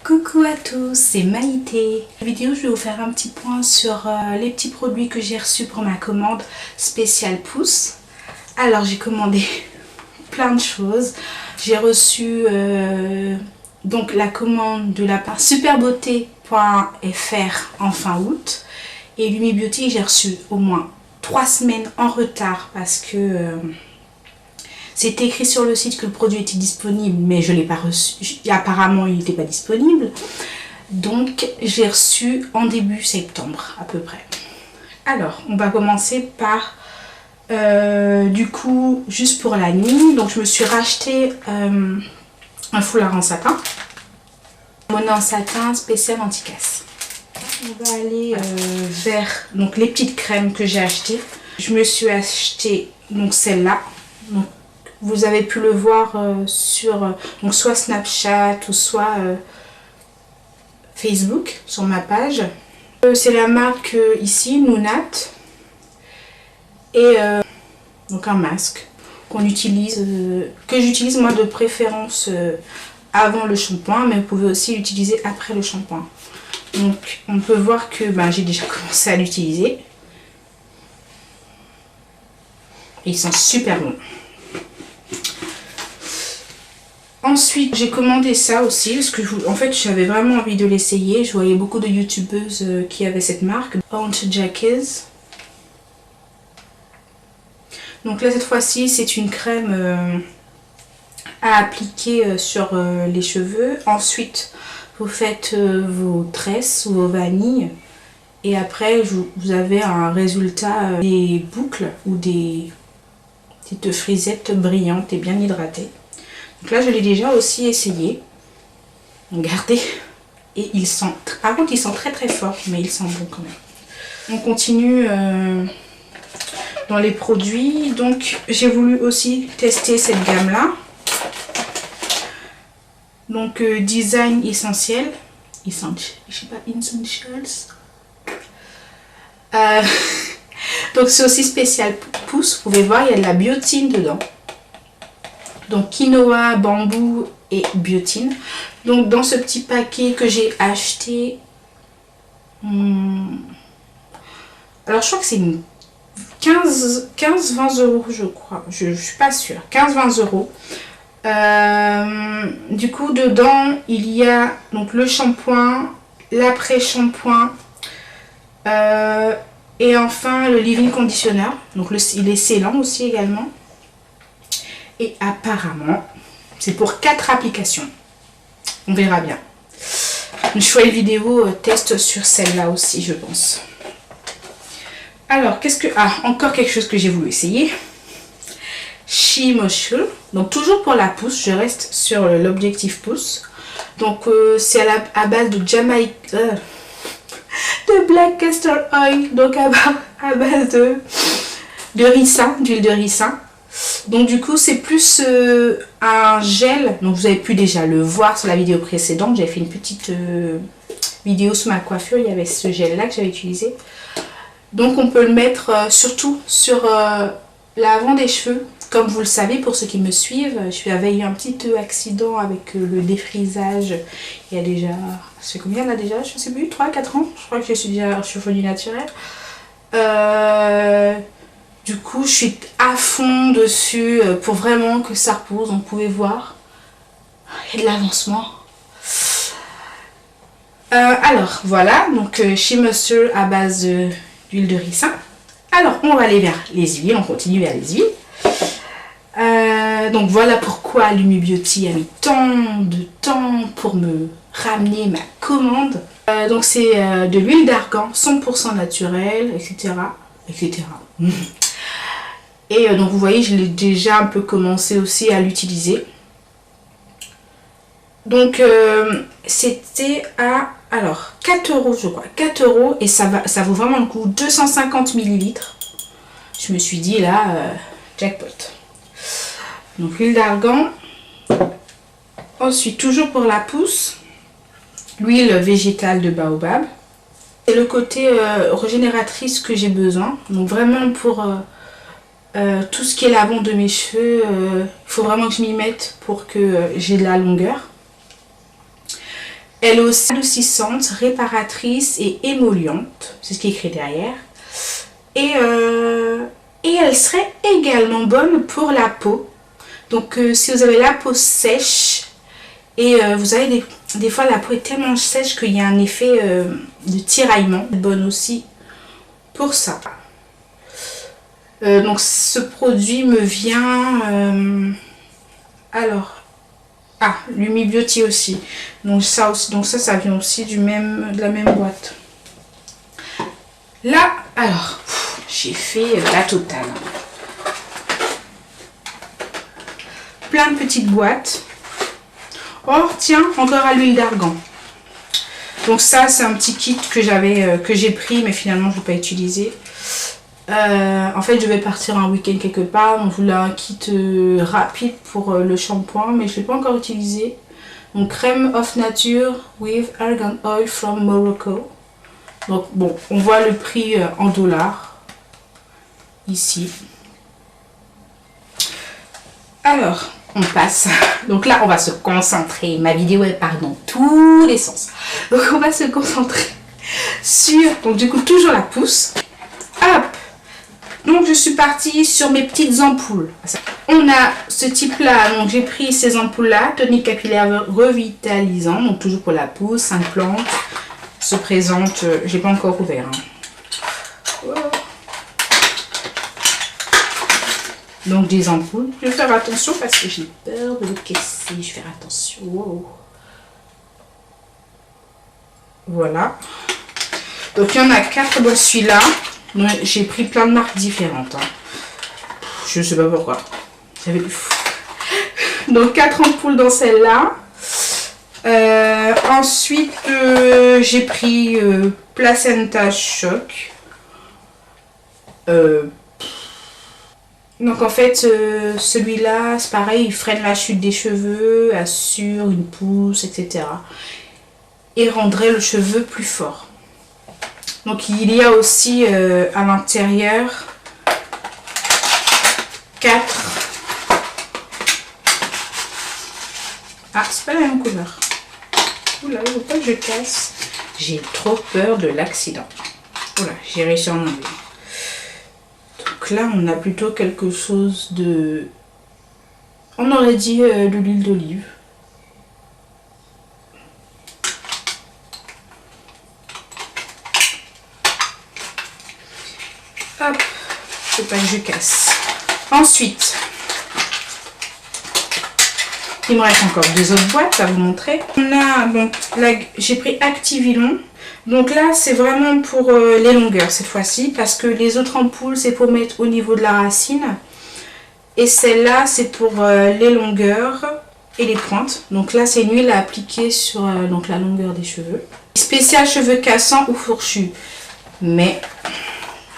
Coucou à tous, c'est Maïté. Dans cette vidéo, je vais vous faire un petit point sur les petits produits que j'ai reçus pour ma commande spéciale pouce. Alors, j'ai commandé plein de choses. J'ai reçu donc la commande de la part superbeauté.fr en fin août. Et Lumi Beauty, j'ai reçu au moins 3 semaines en retard parce que c'était écrit sur le site que le produit était disponible, mais je ne l'ai pas reçu. Apparemment, il n'était pas disponible. Donc, j'ai reçu en début septembre, à peu près. Alors, on va commencer par, du coup, juste pour la nuit. Donc, je me suis racheté un foulard en satin. Monnaie en satin spécial anti-casse. On va aller vers donc, les petites crèmes que j'ai achetées. Je me suis acheté donc celle-là. Vous avez pu le voir sur donc soit Snapchat ou soit Facebook sur ma page. C'est la marque ici, Nounat. Et donc un masque qu'on utilise, que j'utilise moi de préférence avant le shampoing, mais vous pouvez aussi l'utiliser après le shampoing. Donc on peut voir que j'ai déjà commencé à l'utiliser. Ils sont super bons. Ensuite, j'ai commandé ça aussi parce que en fait, j'avais vraiment envie de l'essayer. Je voyais beaucoup de youtubeuses qui avaient cette marque, Aunt Jackies. Donc là, cette fois-ci, c'est une crème à appliquer sur les cheveux. Ensuite, vous faites vos tresses ou vos vanilles. Et après, vous avez un résultat des boucles ou des petites frisettes brillantes et bien hydratées. Donc là, je l'ai déjà aussi essayé. Regardez. Et ils sentent... Par contre, ils sont très très forts, mais ils sentent bon quand même. On continue dans les produits. Donc, j'ai voulu aussi tester cette gamme-là. Donc, design essentiel. Je sais pas, essentials. Donc, c'est aussi spécial pouce. Vous pouvez voir, il y a de la biotine dedans. Donc quinoa, bambou et biotine. Donc dans ce petit paquet que j'ai acheté, alors je crois que c'est 15-20 euros je crois, je suis pas sûre, 15-20 euros. Du coup dedans il y a donc le shampoing, l'après-shampoing et enfin le leave-in conditioner. Donc il est scellant aussi également. Et apparemment, c'est pour 4 applications. On verra bien. Je ferai une vidéo test sur celle-là aussi, je pense. Alors, qu'est-ce que... Ah, encore quelque chose que j'ai voulu essayer. She Moisture. Donc, toujours pour la pousse. Je reste sur l'objectif pouce. Donc, c'est à base de Jamaïque... de Black Castor Oil. Donc, à base de ricin, d'huile de ricin. Donc du coup c'est plus un gel, donc vous avez pu déjà le voir sur la vidéo précédente, j'avais fait une petite vidéo sur ma coiffure, il y avait ce gel là que j'avais utilisé. Donc on peut le mettre surtout sur l'avant des cheveux, comme vous le savez pour ceux qui me suivent, j'avais eu un petit accident avec le défrisage il y a déjà, c'est combien là déjà, je sais plus, 3-4 ans, je crois que je suis déjà chevelu naturel. Du coup, je suis à fond dessus pour vraiment que ça repose. On pouvait voir. Il y a de l'avancement. Alors, voilà. Donc, She Moisture à base d'huile de ricin. Alors, on va aller vers les huiles. On continue vers les huiles. Donc, voilà pourquoi Lumi Beauty a mis tant de temps pour me ramener ma commande. Donc, c'est de l'huile d'argan 100% naturelle, etc. etc. Et donc vous voyez, je l'ai déjà un peu commencé aussi à l'utiliser. Donc c'était à 4 euros je crois, 4 euros et ça vaut vraiment le coup, 250 ml. Je me suis dit là, jackpot. Donc l'huile d'argan. Ensuite, toujours pour la pousse, l'huile végétale de baobab. C'est le côté régénératrice que j'ai besoin. Donc vraiment pour... tout ce qui est l'avant de mes cheveux, il faut vraiment que je m'y mette pour que j'ai de la longueur. Elle est aussi adoucissante, réparatrice et émolliente. C'est ce qui est écrit derrière. Et elle serait également bonne pour la peau. Donc si vous avez la peau sèche et vous avez des fois la peau est tellement sèche qu'il y a un effet de tiraillement. Bonne aussi pour ça. Donc ce produit me vient... alors... Ah, Lumi Beauty aussi. Donc ça vient aussi de la même boîte. Là, alors, j'ai fait la totale. Plein de petites boîtes. Oh, tiens, encore à l'huile d'argan. Donc ça, c'est un petit kit que j'ai pris, mais finalement, je ne vais pas utiliser. En fait, je vais partir un week-end quelque part. On voulait un kit rapide pour le shampoing, mais je ne l'ai pas encore utilisé. Donc, crème of nature with argan oil from Morocco. Donc, bon, on voit le prix en dollars ici. Alors, on passe. Donc là, on va se concentrer. Ma vidéo, elle part dans tous les sens. Donc, on va se concentrer sur, donc du coup, toujours la pousse. Hop! Donc, je suis partie sur mes petites ampoules. On a ce type-là. Donc, j'ai pris ces ampoules-là. Tonique capillaire revitalisant. Donc, toujours pour la pousse. 5 plantes. Se présente. J'ai pas encore ouvert. Hein. Oh. Donc, des ampoules. Je vais faire attention parce que j'ai peur de le casser. Je vais faire attention. Wow. Voilà. Donc, il y en a 4 dans celui-là. J'ai pris plein de marques différentes. Hein. Je ne sais pas pourquoi. Donc 4 ampoules dans celle-là. Ensuite, j'ai pris Placenta Choc. Donc en fait, celui-là, c'est pareil, il freine la chute des cheveux, assure une pousse, etc. Et rendrait le cheveu plus fort. Donc il y a aussi à l'intérieur 4. Ah, c'est pas la même couleur. Oula, il ne faut pas que je casse. J'ai trop peur de l'accident. Oula, j'ai réussi à en enlever. Donc là, on a plutôt quelque chose de... On aurait dit de l'huile d'olive. Hop, faut pas que je casse. Ensuite, il me reste encore 2 autres boîtes à vous montrer. On a, bon, là, j'ai pris Activilon. Donc là, c'est vraiment pour les longueurs cette fois-ci, parce que les autres ampoules, c'est pour mettre au niveau de la racine. Et celle-là, c'est pour les longueurs et les pointes. Donc là, c'est une huile à appliquer sur donc la longueur des cheveux. Spécial cheveux cassants ou fourchus. Mais...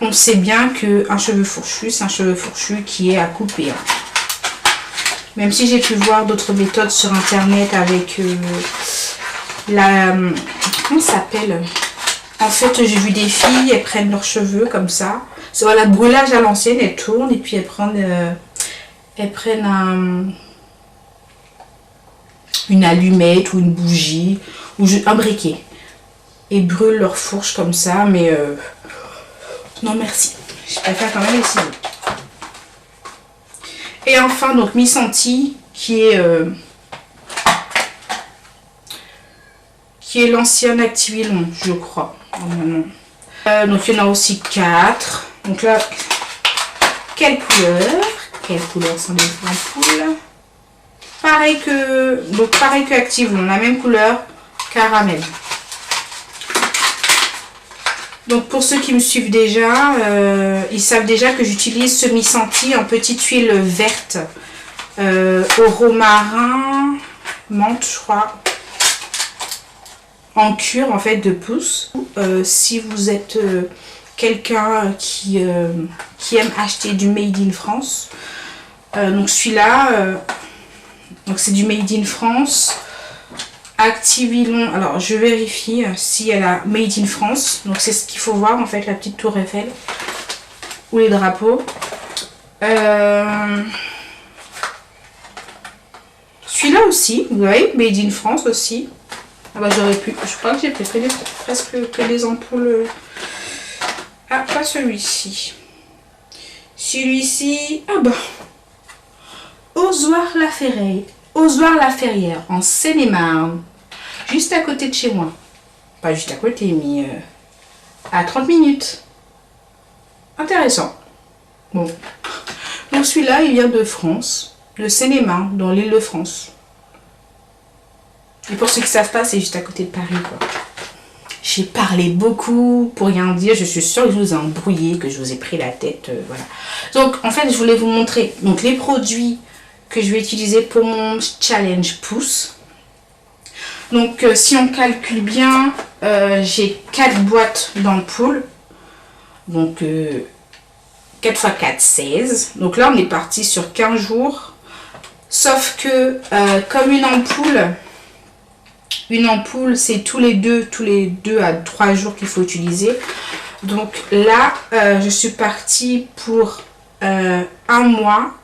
on sait bien qu'un cheveu fourchu, c'est un cheveu fourchu qui est à couper. Hein. Même si j'ai pu voir d'autres méthodes sur internet avec la... comment ça s'appelle? En fait, j'ai vu des filles, elles prennent leurs cheveux comme ça. C'est voilà, le brûlage à l'ancienne, elles tournent et puis elles prennent une allumette ou une bougie ou un briquet. Et brûlent leur fourche comme ça, mais... non merci, je préfère quand même les ciseaux. Et enfin donc Miss Anti qui est l'ancienne Activilon, je crois. Donc il y en a aussi 4. Donc là, quelle couleur sont les ampoules? Pareil que Activilon, la même couleur, caramel. Donc pour ceux qui me suivent déjà, ils savent déjà que j'utilise ce Miss Anti en petite huile verte au romarin, menthe je crois, en cure en fait de pousse. Si vous êtes quelqu'un qui aime acheter du Made in France, donc celui-là, donc c'est du Made in France. Activilon, alors je vérifie si elle a Made in France, donc c'est ce qu'il faut voir en fait, la petite tour Eiffel ou les drapeaux. Celui-là aussi, vous voyez, Made in France aussi. Ah bah j'aurais pu. Je crois que j'ai préféré presque que les ampoules. Ah, pas celui-ci. Celui-ci. Ah bah. Ozoir-la-Ferrière. Ozoir-la-Ferrière, en Seine-et-Marne. Juste à côté de chez moi. Pas juste à côté, mais à 30 minutes. Intéressant. Bon. Donc celui-là, il vient de France. De Seine-et-Marne, dans l'île de France. Et pour ceux qui ne savent pas, c'est juste à côté de Paris, quoi. J'ai parlé beaucoup pour rien dire. Je suis sûre que je vous ai embrouillé, que je vous ai pris la tête. Voilà. Donc, en fait, je voulais vous montrer donc, les produits que je vais utiliser pour mon challenge pouce. Donc, si on calcule bien, j'ai 4 boîtes d'ampoules. Donc, 4 x 4, 16. Donc là, on est parti sur 15 jours. Sauf que, comme une ampoule, c'est tous les 2 à 3 jours qu'il faut utiliser. Donc là, je suis partie pour un mois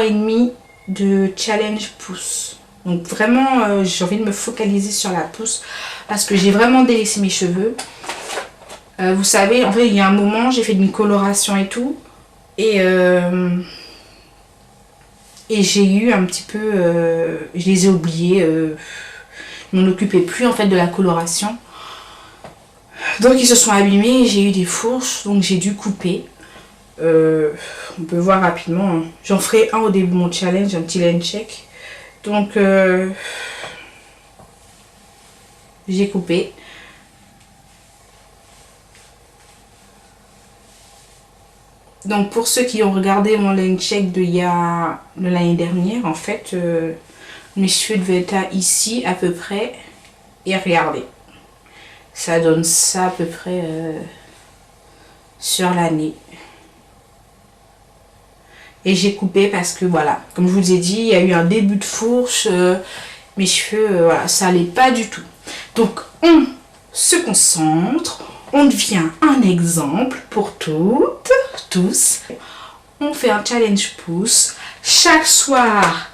et demi de challenge pouce. Donc vraiment, j'ai envie de me focaliser sur la pouce parce que j'ai vraiment délaissé mes cheveux. Vous savez, en fait, il y a un moment, j'ai fait une coloration et tout. Et j'ai eu un petit peu... je les ai oubliés. Je m'en occupais plus en fait de la coloration. Donc ils se sont abîmés et j'ai eu des fourches. Donc j'ai dû couper. On peut voir rapidement. J'en ferai un au début de mon challenge, un petit line check. Donc j'ai coupé. Donc pour ceux qui ont regardé mon line check de l'année dernière, en fait, mes cheveux devaient être ici à peu près. Et regardez, ça donne ça à peu près sur l'année. Et j'ai coupé parce que voilà, comme je vous ai dit, il y a eu un début de fourche. Mes cheveux, voilà, ça allait pas du tout. Donc on se concentre. On devient un exemple pour toutes, tous. On fait un challenge pouce. Chaque soir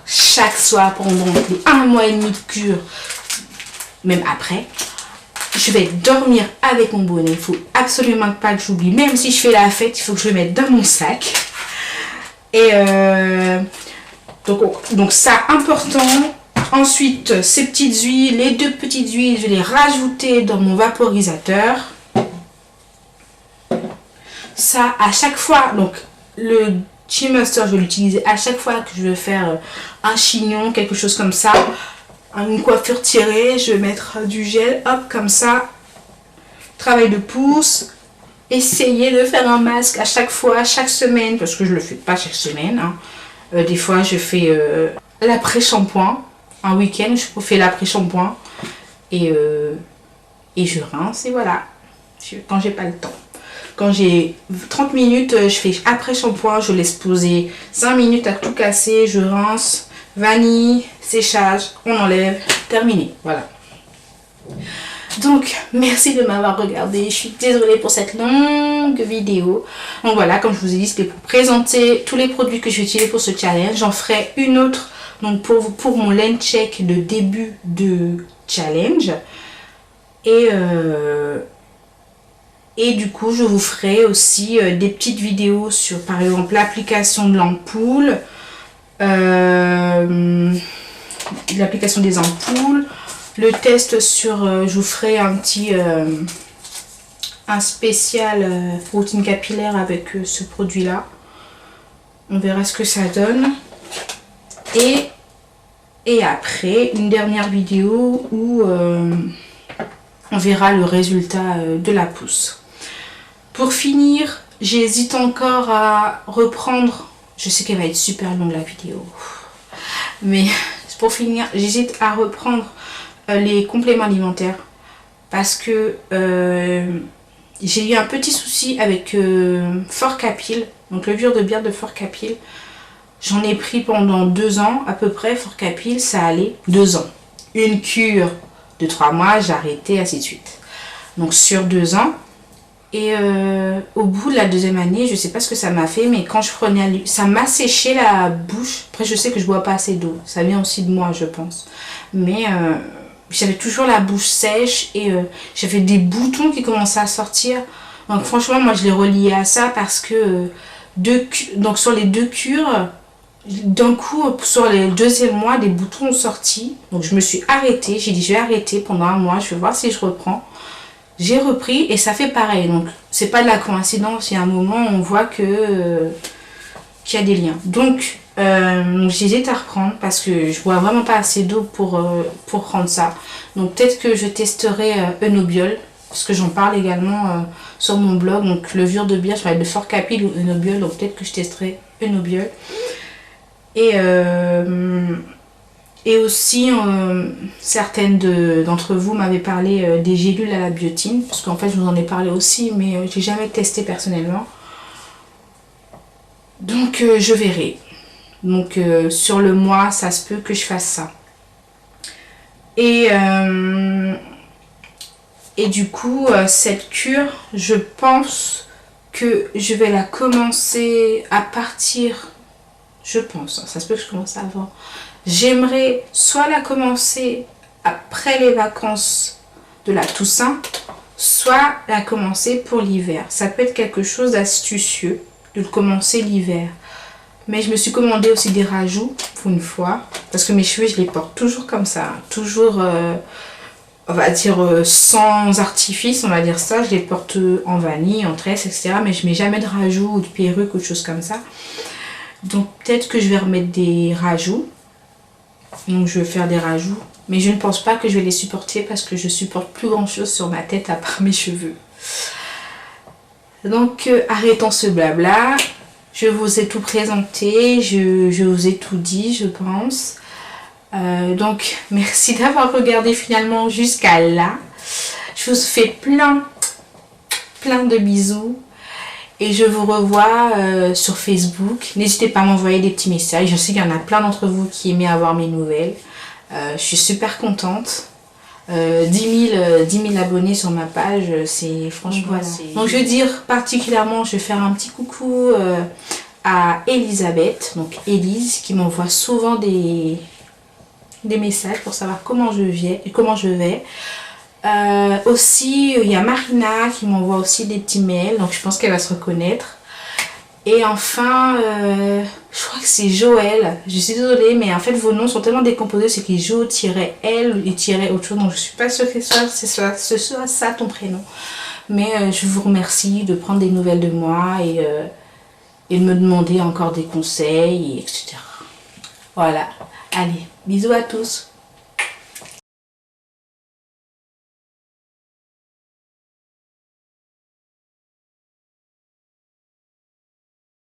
pendant les 1 mois et demi de cure, même après, je vais dormir avec mon bonnet. Il faut absolument pas que j'oublie. Même si je fais la fête, il faut que je le mette dans mon sac. Et donc ça, important. Ensuite, ces petites huiles, les 2 petites huiles, je vais les rajouter dans mon vaporisateur. Ça, à chaque fois, donc le Shea Moisture, je vais l'utiliser à chaque fois que je vais faire un chignon, quelque chose comme ça, une coiffure tirée, je vais mettre du gel, hop, comme ça, travail de pouce, essayer de faire un masque à chaque fois, chaque semaine, parce que je le fais pas chaque semaine, hein. Des fois, je fais l'après-shampoing, un week-end, je fais l'après-shampoing, et je rince, et voilà, quand j'ai pas le temps. Quand j'ai 30 minutes, je fais après shampoing, je laisse poser 5 minutes à tout casser, je rince, vanille, séchage, on enlève, terminé, voilà. Donc, merci de m'avoir regardé, je suis désolée pour cette longue vidéo. Donc voilà, comme je vous ai dit, c'était pour présenter tous les produits que je vais utiliser pour ce challenge. J'en ferai une autre donc pour mon line check de début de challenge. Et du coup, je vous ferai aussi des petites vidéos sur, par exemple, l'application de l'ampoule, l'application des ampoules, le test sur, je vous ferai un petit, un spécial routine capillaire avec ce produit-là. On verra ce que ça donne. Et après, une dernière vidéo où on verra le résultat de la pousse. Pour finir, j'hésite encore à reprendre, je sais qu'elle va être super longue la vidéo, mais pour finir, j'hésite à reprendre les compléments alimentaires parce que j'ai eu un petit souci avec Forcapil, donc levure de bière de Forcapil. J'en ai pris pendant 2 ans à peu près, Forcapil, ça allait, 2 ans. Une cure de 3 mois, j'ai arrêté, ainsi de suite. Donc sur 2 ans. Et au bout de la 2e année, je sais pas ce que ça m'a fait, mais quand je prenais, ça m'a séché la bouche. Après, je sais que je bois pas assez d'eau. Ça vient aussi de moi, je pense. Mais j'avais toujours la bouche sèche et j'avais des boutons qui commençaient à sortir. Donc franchement, moi je l'ai relié à ça parce que donc sur les 2 cures, d'un coup, sur le 2e mois, des boutons ont sorti. Donc je me suis arrêtée. J'ai dit je vais arrêter pendant un mois. Je vais voir si je reprends. J'ai repris et ça fait pareil. Donc c'est pas de la coïncidence. Il y a un moment on voit que qu'il y a des liens. Donc j'hésite à reprendre parce que je bois vraiment pas assez d'eau pour prendre ça. Donc peut-être que je testerai Enobiol. Parce que j'en parle également sur mon blog. Donc levure de bière, je vais de Forcapil ou Enobiol. Donc peut-être que je testerai Enobiol. Et aussi, certaines d'entre vous m'avaient parlé des gélules à la biotine. Parce qu'en fait, je vous en ai parlé aussi, mais j'ai jamais testé personnellement. Donc, je verrai. Donc, sur le mois, ça se peut que je fasse ça. Et du coup, cette cure, je pense que je vais la commencer à partir... Je pense, ça se peut que je commence avant. J'aimerais soit la commencer après les vacances de la Toussaint, soit la commencer pour l'hiver. Ça peut être quelque chose d'astucieux de le commencer l'hiver. Mais je me suis commandé aussi des rajouts pour une fois. Parce que mes cheveux, je les porte toujours comme ça. Toujours, on va dire, sans artifice, on va dire ça. Je les porte en vanille, en tresse, etc. Mais je mets jamais de rajouts ou de perruques ou de choses comme ça. Donc peut-être que je vais remettre des rajouts. Donc je vais faire des rajouts. Mais je ne pense pas que je vais les supporter parce que je supporte plus grand chose sur ma tête à part mes cheveux. Donc arrêtons ce blabla. Je vous ai tout présenté. Je vous ai tout dit, je pense. Donc merci d'avoir regardé finalement jusqu'à là. Je vous fais plein de bisous. Et je vous revois sur Facebook. N'hésitez pas à m'envoyer des petits messages. Je sais qu'il y en a plein d'entre vous qui aimaient avoir mes nouvelles. Je suis super contente. 10 000 abonnés sur ma page. C'est franchement... Voilà. Donc je veux dire particulièrement, je vais faire un petit coucou à Elisabeth. Donc Élise qui m'envoie souvent des messages pour savoir comment je vais. Aussi il y a Marina qui m'envoie aussi des petits mails, donc je pense qu'elle va se reconnaître. Et enfin je crois que c'est Joël, je suis désolée mais en fait vos noms sont tellement décomposés, c'est qu'il Jo-L et autre chose, donc je suis pas sûre que ce soit ça ton prénom. Mais je vous remercie de prendre des nouvelles de moi et de me demander encore des conseils, etc. Voilà, allez, bisous à tous.